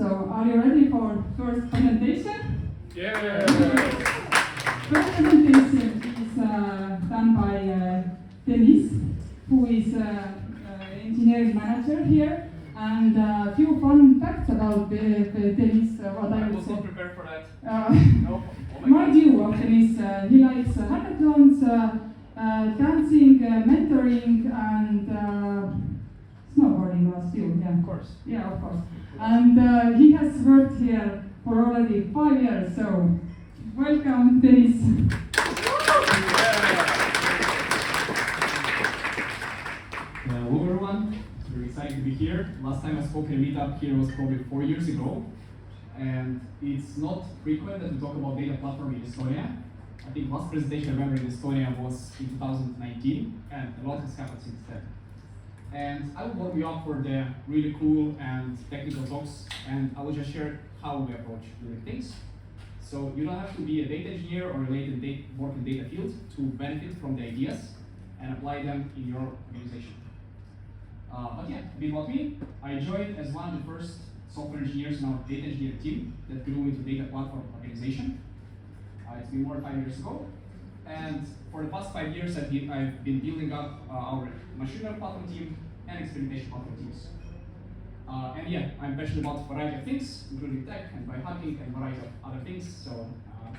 So are you ready for first presentation? Yeah. First presentation is done by Dennis, who is engineering manager here. And a few fun facts about Dennis, what I would was say. not prepared for that. No. My view of Dennis, he likes hackathons, dancing, mentoring, and snowboarding was still, yeah. Of course. Yeah, of course. And he has worked here for already 5 years, so welcome, Dennis. Hello everyone, it's very exciting to be here. Last time I spoke in a meetup here was probably 4 years ago. And it's not frequent that we talk about data platform in Estonia. I think last presentation I remember in Estonia was in 2019, and a lot has happened since then. And I will warm you up for the really cool and technical talks, and I will just share how we approach doing things. So you don't have to be a data engineer or related work in data field to benefit from the ideas and apply them in your organization. But yeah, a bit about me. I joined as one of the first software engineers in our data engineering team that grew into data platform organization. It's been more than 5 years ago. And for the past 5 years, I've been building up our machine learning platform team and experimentation platform teams. And yeah, I'm passionate about a variety of things, including tech and biohacking and a variety of other things. So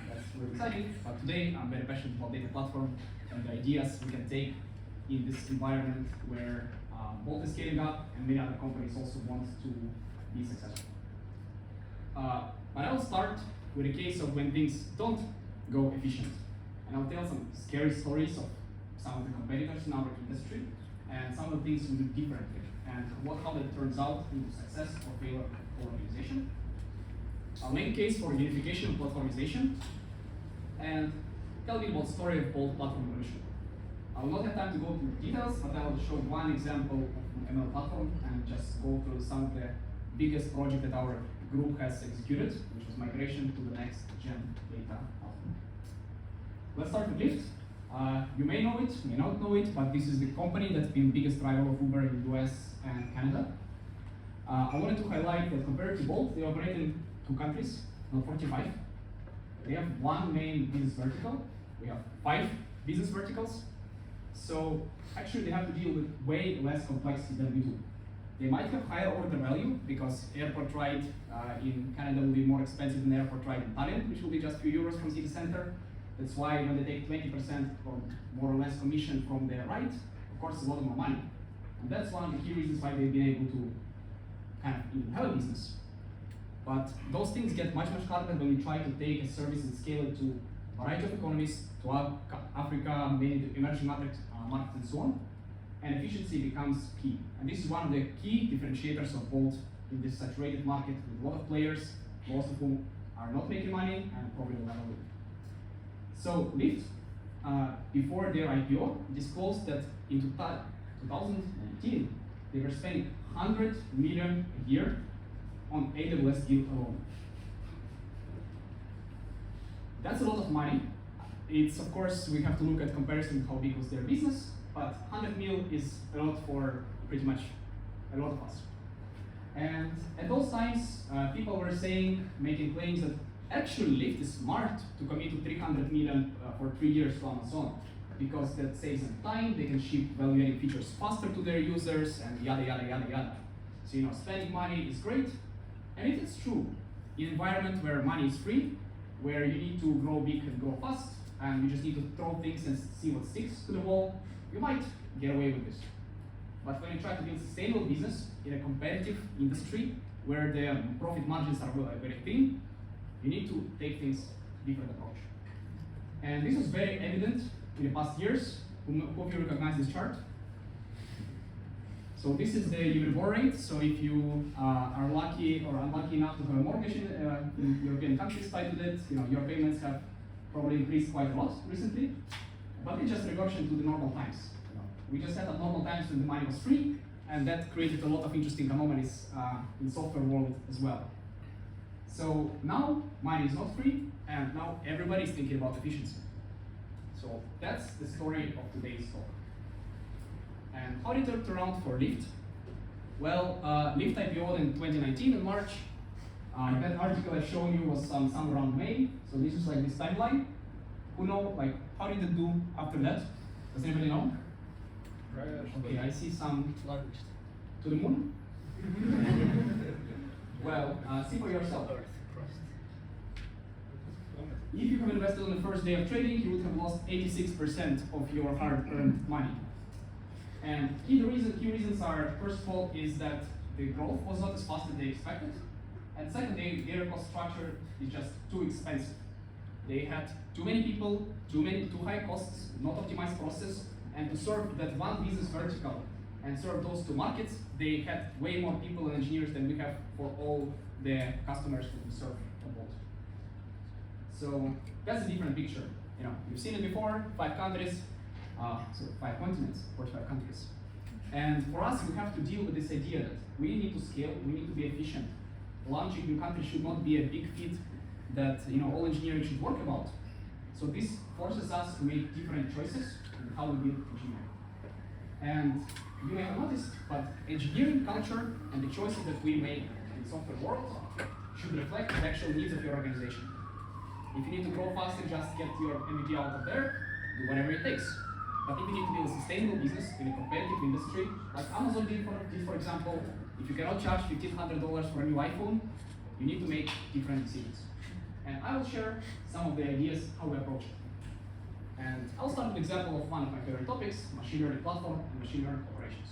that's really exciting. But today, I'm very passionate about data platform and the ideas we can take in this environment where Bolt is scaling up and many other companies also want to be successful. But I'll start with a case of when things don't go efficient. And I'll tell some scary stories of some of the competitors in our industry and some of the things we do differently and how that turns out into success or failure for organization. I'll make a case for unification and platformization and tell you about the story of Bolt platform evolution. I will not have time to go through details, but I will show one example of an ML platform and just go through some of the biggest project that our group has executed, which was migration to the next gen data platform. Let's start with Lyft. You may know it, may not know it, but this is the company that's been biggest rival of Uber in the US and Canada. I wanted to highlight that compared to Bolt, they operate in 2 countries, not 45. They have one main business vertical. We have 5 business verticals. So actually they have to deal with way less complexity than we do. They might have higher order value because airport ride in Canada will be more expensive than airport ride in Tallinn, which will be just a few euros from city center. That's why when they take 20% or more or less commission from their ride, of course, it's a lot more money. And that's one of the key reasons why they've been able to kind of even have a business. But those things get much harder when you try to take a service and scale it to a variety of economies, to Africa, many emerging markets, and so on. And efficiency becomes key. And this is one of the key differentiators of Bolt in this saturated market with a lot of players, most of whom are not making money and probably will never will. So Lyft, before their IPO, disclosed that in 2019, they were spending 100 million a year on AWS deal alone. That's a lot of money. It's, of course, we have to look at comparison how big was their business, but 100 mil is a lot for pretty much a lot of us. And at those times, people were saying, making claims that actually Lyft is smart to commit to 300 million for 3 years to Amazon, because that saves them time, they can ship value-adding features faster to their users, and yada, yada, yada, yada. So, spending money is great, and if it's true, in an environment where money is free, where you need to grow big and grow fast, and you just need to throw things and see what sticks to the wall, you might get away with this. But when you try to build sustainable business in a competitive industry where the profit margins are very thin, you need to take things different approach. And this was very evident in the past years. Hope you recognize this chart. So this is the Euribor rate. So if you are lucky or unlucky enough to have a mortgage in European countries tied to that, your payments have probably increased quite a lot recently. But it's just a reversion to the normal times. We just had normal times when the money was free, and that created a lot of interesting anomalies in software world as well. So now money is not free, and now everybody is thinking about efficiency. So that's the story of today's talk. And how did it turn around for Lyft? Well, Lyft IPO'd in 2019 in March, That article I've shown you was some around May, so this is like this timeline. Who know, like, how did it do after that? Does anybody know? Okay, I see some to the moon. Well, see for yourself. If you have invested on the first day of trading, you would have lost 86% of your hard-earned money. And key reasons are, first of all, is that the growth was not as fast as they expected. And secondly, their cost structure is just too expensive. They had too many people, too high costs, not optimized process, and to serve that one business vertical and serve those two markets, they had way more people and engineers than we have for all the customers that we serve abroad. So that's a different picture. You know, you've seen it before, 5 countries, 5 continents, 45 countries. And for us, we have to deal with this idea that we need to scale, we need to be efficient. Launching new countries should not be a big feat that all engineering should work about. So this forces us to make different choices in how we build engineering. And you may have noticed, but engineering culture and the choices that we make in the software world should reflect the actual needs of your organization. If you need to grow faster, just get your MVP out of there, do whatever it takes. But if you need to build a sustainable business in a competitive industry, like Amazon did for example, if you cannot charge $1,500 for a new iPhone, you need to make different decisions. And I will share some of the ideas how we approach it. And I'll start with an example of one of my favorite topics, machine learning platform and machine learning operations.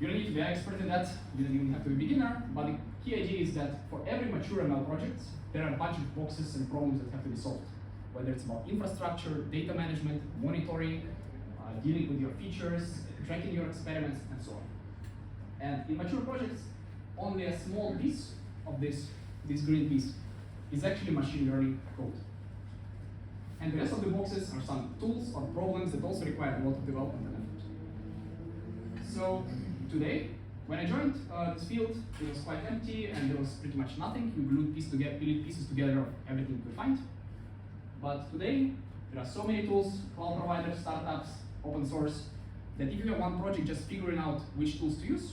You don't need to be an expert in that, you don't even have to be a beginner, but the key idea is that for every mature ML project, there are a bunch of boxes and problems that have to be solved. Whether it's about infrastructure, data management, monitoring, dealing with your features, tracking your experiments, and so on. And in mature projects, only a small piece of this green piece is actually machine learning code. And the rest of the boxes are some tools or problems that also require a lot of development and effort. So today, when I joined this field, it was quite empty and there was pretty much nothing. We glued pieces together of everything we could find. But today, there are so many tools, cloud providers, startups, open source, that if you have one project just figuring out which tools to use,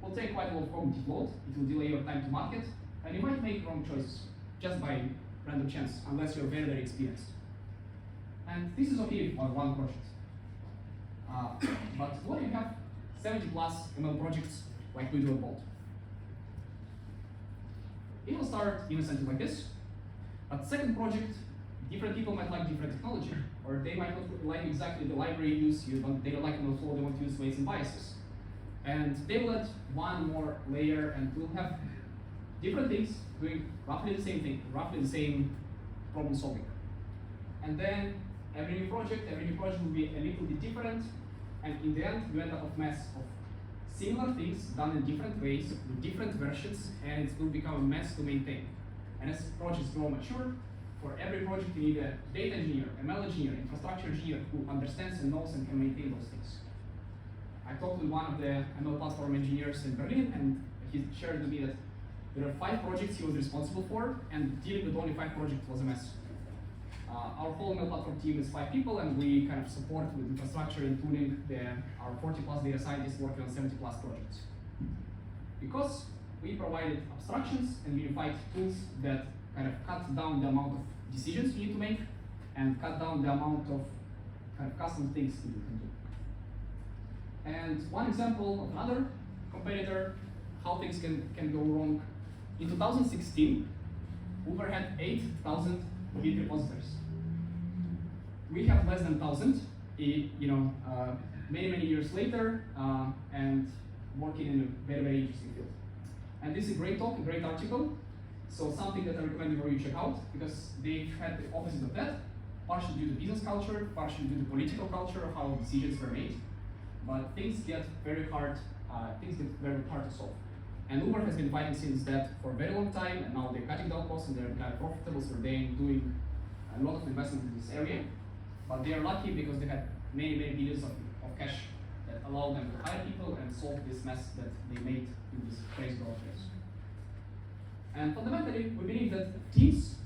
will take quite a lot of cognitive load, it will delay your time to market, and you might make wrong choices just by random chance, unless you're very, very experienced. And this is okay on one project. But what if you have 70 plus ML projects like we do at Bolt? It will start innocently like this, but second project, different people might like different technology, or they might not like exactly the library you use, they don't like MLflow, they want to use weights and biases. And they will add one more layer and we'll have different things doing roughly the same thing, roughly the same problem solving. And then every new project will be a little bit different, and in the end, you end up with a mess of similar things done in different ways, with different versions, and it will become a mess to maintain. And as projects grow mature, for every project you need a data engineer, ML engineer, infrastructure engineer who understands and knows and can maintain those things. I talked with one of the ML platform engineers in Berlin, and he shared with me that there are 5 projects he was responsible for, and dealing with only 5 projects was a mess. Our whole ML platform team is 5 people, and we kind of support with infrastructure and tuning our 40 plus data scientists working on 70 plus projects. Because we provided abstractions and unified tools that kind of cut down the amount of decisions you need to make and cut down the amount of kind of custom things that you can do. And one example of another competitor, how things can go wrong. In 2016, Uber had 8,000 Git repositories. We have less than 1,000, many years later, and working in a very, very interesting field. And this is a great talk, a great article. So something that I recommend you check out, because they had the opposite of that, partially due to business culture, partially due to political culture of how decisions were made. But things get very hard to solve. And Uber has been fighting since that for a very long time, and now they're cutting down costs and they're kind of profitable, so they're doing a lot of investment in this area. But they are lucky because they had many billions of cash that allow them to hire people and solve this mess that they made in this crazy growth phase. And fundamentally, we believe that teams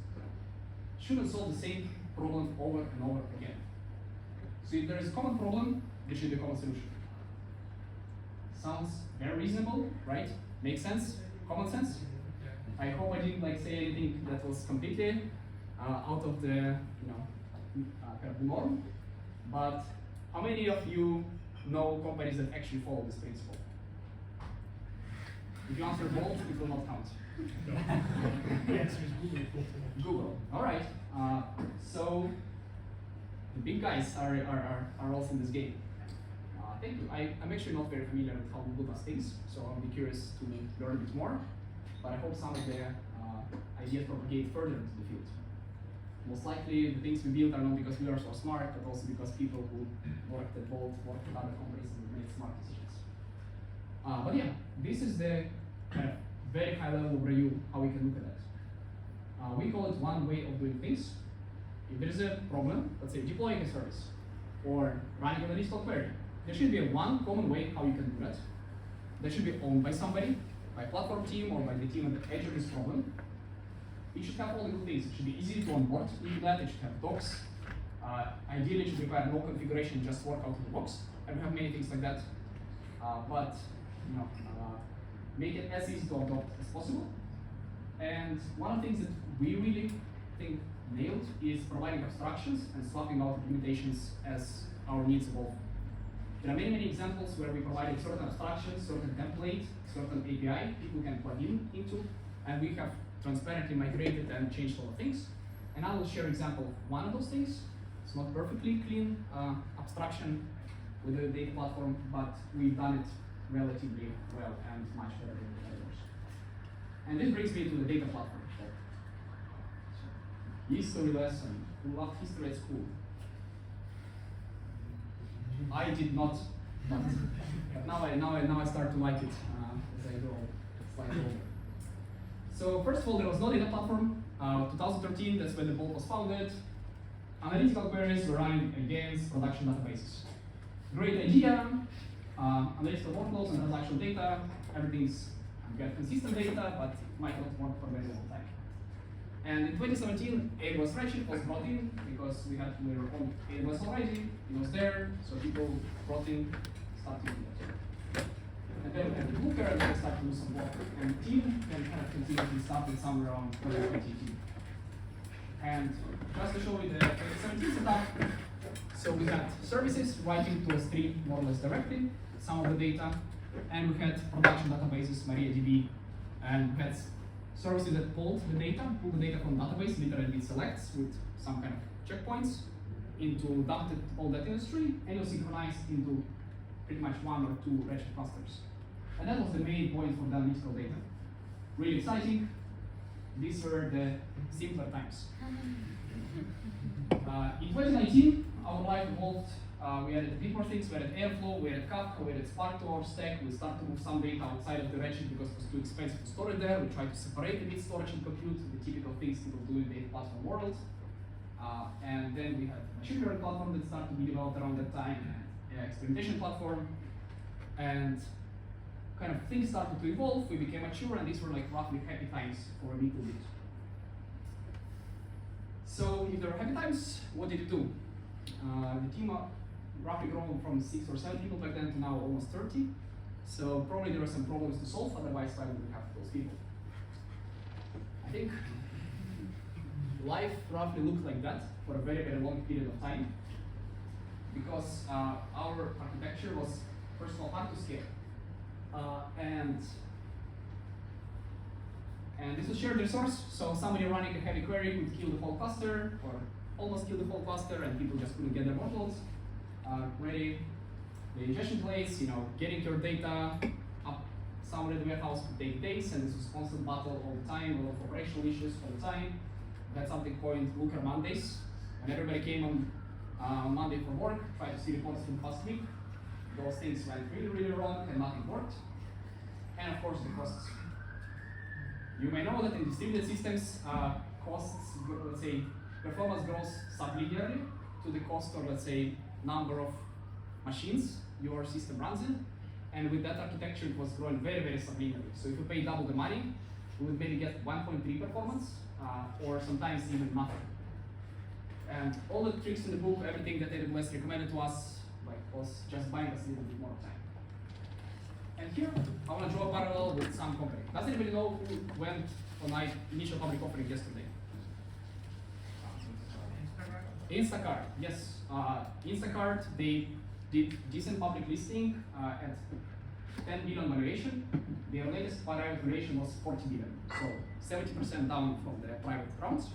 shouldn't solve the same problem over and over again. So if there is a common problem, there should be a common solution. Sounds very reasonable, right? Makes sense. common sense. I hope I didn't like say anything that was completely out of the kind of the norm. But how many of you know companies that actually follow this principle? If you answer both, it will not count. The answer is Google. Google. All right. So the big guys are also in this game. Thank you. I'm actually not very familiar with how Google does things, so I'll be curious to learn a bit more. But I hope some of the ideas propagate further into the field. Most likely, the things we build are not because we are so smart, but also because people who worked at Bolt, worked at other companies, and made smart decisions. But yeah, this is the kind of very high-level overview how we can look at that. We call it one way of doing things. If there is a problem, let's say deploying a service or running an additional query, there should be one common way how you can do that. That should be owned by somebody, by a platform team or by the team at the edge of this problem. It should have all the good things. It should be easy to onboard into that. It should have docs. Ideally, it should require no configuration, just work out of the box. And we have many things like that. But make it as easy to adopt as possible. And one of the things that we really think nailed is providing abstractions and swapping out implementations as our needs evolve. There are many examples where we provided certain abstractions, certain template, certain API people can plug into, and we have transparently migrated and changed all the things. And I will share an example of one of those things. It's not perfectly clean abstraction with the data platform, but we've done it relatively well and much better than the others. And this brings me to the data platform. History lesson. Who loved history at school? I did not, but now I start to like it as I go slightly older. So first of all, there was no data platform. 2013, that's when the Bolt was founded. Analytical queries were running against production databases. Great idea. Analytical workloads and transactional data. Everything's got consistent data, but it might not work for a very long time. And in 2017, AWS Redshift was brought in because we were on AWS already. It was there, so people brought in, started using it. And then we had the Booker, and then we started to do some work. And the team then kind of continuously started somewhere around 2018. And just to show you the 2017 setup, so we had services writing to a stream more or less directly, some of the data, and we had production databases, MariaDB, and we had services that pull the data from the database, literally it selects with some kind of checkpoints into dumped all that in the stream, and you'll synchronize into pretty much one or two Redshift clusters. And that was the main point for the analytical data. Really exciting. These were the simpler times. In 2019, our life evolved. We added a bit more things. We added Airflow, we added Kafka, we added Spark to our stack. We started to move some data outside of the Redshift because it was too expensive to store it there. We tried to separate a bit storage and compute, the typical things people do in the data platform world. And then we had a machine learning platform that started to be developed around that time, and experimentation platform. And kind of things started to evolve, we became mature, and these were like roughly happy times for a little bit. So if there were happy times, what did you do? The team roughly grown from 6 or 7 people back then to now almost 30. So probably there were some problems to solve, otherwise why would we have those people? I think life roughly looked like that for a very, very long period of time, because our architecture was, first of all, hard to scale. And this was shared resource, so somebody running a heavy query would kill the whole cluster, or almost kill the whole cluster, and people just couldn't get their workloads ready. The ingestion place, getting your data up somewhere in the warehouse could take days, and this was constant battle all the time, a lot of operational issues all the time. We had something called Looker Mondays, and everybody came on Monday for work, tried to see reports from the past week. Those things went really, really wrong, and nothing worked. And of course, the costs. You may know that in distributed systems, costs, let's say, performance grows sublinearly to the cost or, let's say, number of machines your system runs in. And with that architecture, it was growing very, very sublinearly. So if you pay double the money, you would maybe get 1.3 performance, or sometimes even nothing. And all the tricks in the book, everything that AWS recommended to us, was just buying us a little bit more time. And here, I want to draw a parallel with some company. Does anybody know who went on my initial public offering yesterday? Instacart, yes. Instacart, they did decent public listing at 10 billion valuation. Their latest private valuation was 40 billion, so 70% down from the private rounds,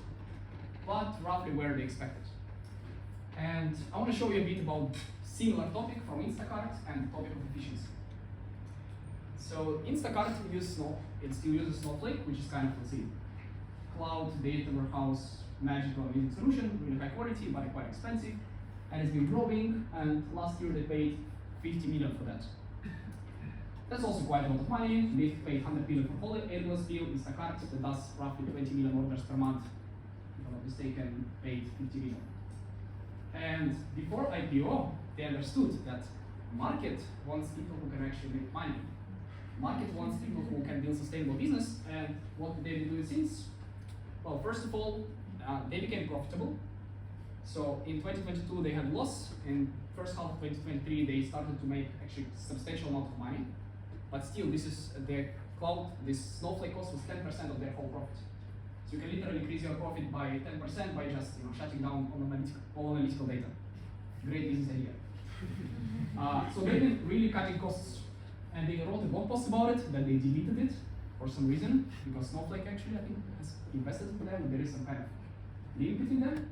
but roughly where they expected. And I want to show you a bit about similar topic from Instacart and topic of efficiency. So Instacart it still uses Snowflake, which is kind of, let's see, cloud data warehouse, magical amazing solution, really high quality, but quite expensive. And it's been growing, and last year they paid 50 million for that. That's also quite a lot of money. They paid 100 million for whole AWS deal. Instacart, that does roughly 20 million orders per month, if I'm not mistaken, paid 50 million. And before IPO, they understood that market wants people who can actually make money. Market wants people who can build sustainable business, and what did they do since? Well, first of all, they became profitable. So in 2022, they had loss. In first half of 2023, they started to make actually substantial amount of money. But still, this is the cloud, this Snowflake cost was 10% of their whole profit. So you can literally increase your profit by 10% by just shutting down all analytical data. Great business idea. So they've been really cutting costs, and they wrote a blog post about it, that they deleted it for some reason, because Snowflake actually, I think, has invested for them. There is some kind of link between them.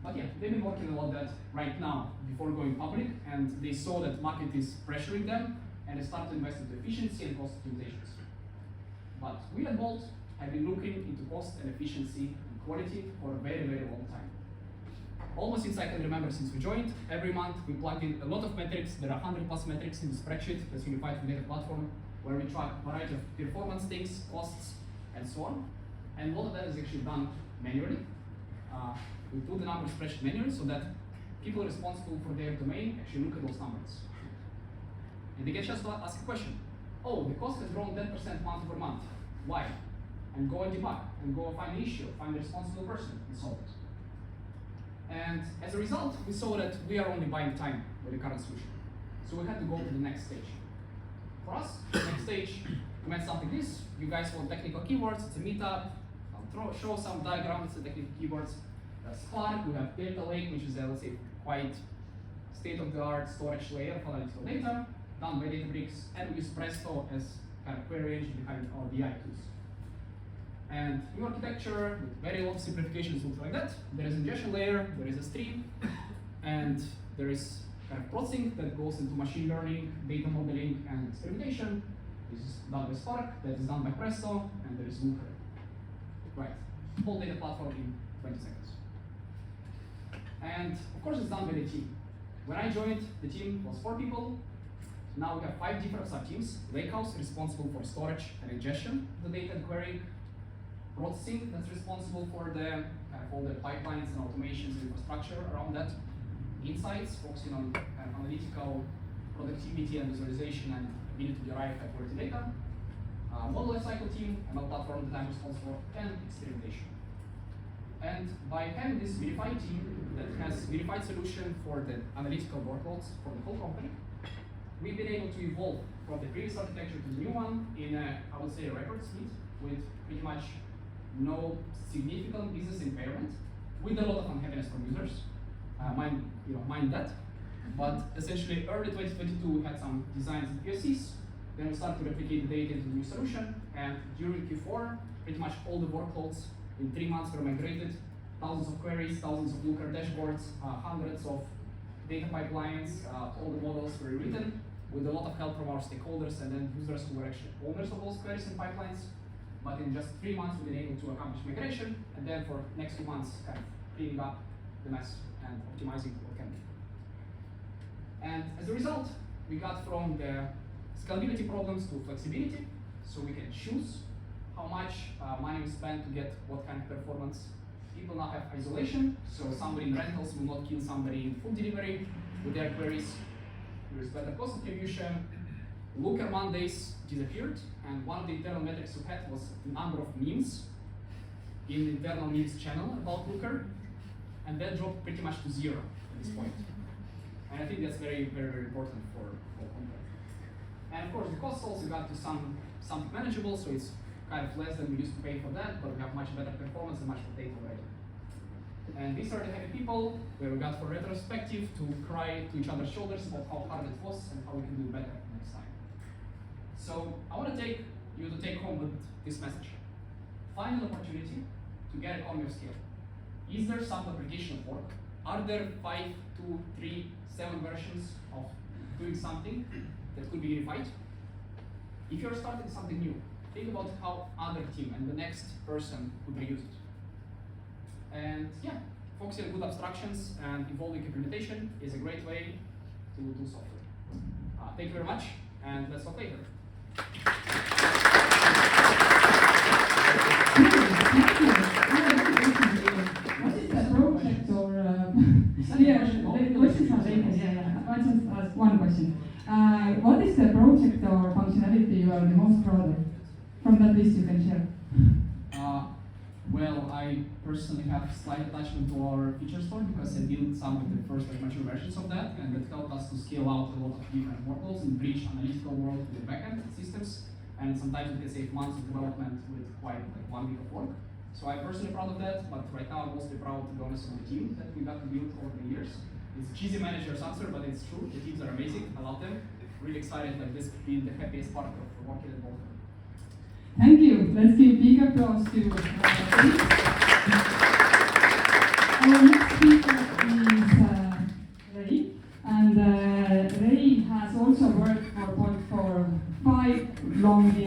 But yeah, they've been working a lot that right now before going public, and they saw that market is pressuring them, and they started to invest into efficiency and cost optimizations. But we at Bolt have been looking into cost and efficiency and quality for a very, very long time. Almost since I can remember, since we joined, every month we plugged in a lot of metrics. There are 100 plus metrics in the spreadsheet that's unified with data platform, where we track a variety of performance things, costs, and so on. And a lot of that is actually done manually. We put the numbers spreadsheet manually so that people responsible for their domain actually look at those numbers. And they get a chance to ask a question. Oh, the cost has grown 10% month over month. Why? And go and debug, and go find the issue, find the responsible person, and solve it. And as a result, we saw that we are only buying time with the current solution. So we had to go to the next stage. For us, the next stage, we meant something like this. You guys want technical keywords, it's a meetup. I'll show some diagrams, the technical keywords. Spark, we have Data Lake, which is a, let's say, quite state-of-the-art storage layer for analytical data, done by Databricks, and we use Presto as kind of query engine behind our BI tools. And new architecture with very lot of simplifications looks like that. There is ingestion layer, there is a stream, and there is kind of processing that goes into machine learning, data modeling, and experimentation. This is done by Spark, that is done by Presto, and there is Looker. Right, whole data platform in 20 seconds. And of course, it's done by the team. When I joined, the team was 4 people. Now we have 5 different sub-teams. Lakehouse, responsible for storage and ingestion of the data and querying. Processing, that's responsible for the all the pipelines and automations and infrastructure around that. Insights, focusing on analytical productivity and visualization and ability to derive high quality data. Model lifecycle team, ML platform that I'm responsible for, and experimentation. And by having this verified team that has verified solution for the analytical workloads for the whole company, we've been able to evolve from the previous architecture to the new one in a, I would say, a record speed with pretty much no significant business impairment, with a lot of unhappiness from users. Mind that. But essentially, early 2022, we had some designs and POCs. Then we started to replicate the data into the new solution. And during Q4, pretty much all the workloads in 3 months were migrated. Thousands of queries, thousands of Looker dashboards, hundreds of data pipelines, all the models were written with a lot of help from our stakeholders and then users who were actually owners of those queries and pipelines. But in just 3 months, we've been able to accomplish migration, and then for next 2 months, kind of cleaning up the mess and optimizing what can be. And as a result, we got from the scalability problems to flexibility, so we can choose how much money we spend to get what kind of performance. People now have isolation, so somebody in rentals will not kill somebody in food delivery with their queries. There is better cost attribution. Looker Mondays disappeared, and one of the internal metrics we had was the number of memes in the internal memes channel about Looker, and that dropped pretty much to 0 at this point. And I think that's very, very, very important for company. And of course, the costs also got to something manageable, so it's kind of less than we used to pay for that, but we have much better performance and much more data already. And these are the happy people where we got for retrospective to cry to each other's shoulders about how hard it was and how we can do better next time. So I want to take you to take home with this message. Find an opportunity to get economy of scale. Is there some application of work? Are there 5, 2, 3, 7 versions of doing something that could be unified? If you're starting something new, think about how other team and the next person could reuse it. And yeah, focusing on good abstractions and evolving implementation is a great way to do software. Thank you very much, and let's talk later. What is the project or yeah, the questions are later. Yeah. I just ask one question. What is the project or functionality you are the most proud of? From that list you can share. Well, I personally have slight attachment to our feature store because I built some of the first mature versions of that, and that helped us to scale out a lot of different workloads and bridge analytical world to the backend systems. And sometimes we can save months of development with quite like 1 week of work. So I'm personally proud of that, but right now I'm mostly proud, to be honest, of the team that we got to build over the years. It's a cheesy manager's answer, but it's true. The teams are amazing. I love them. Really excited, like this being the happiest part of working at both. Thank you. Let's give big applause to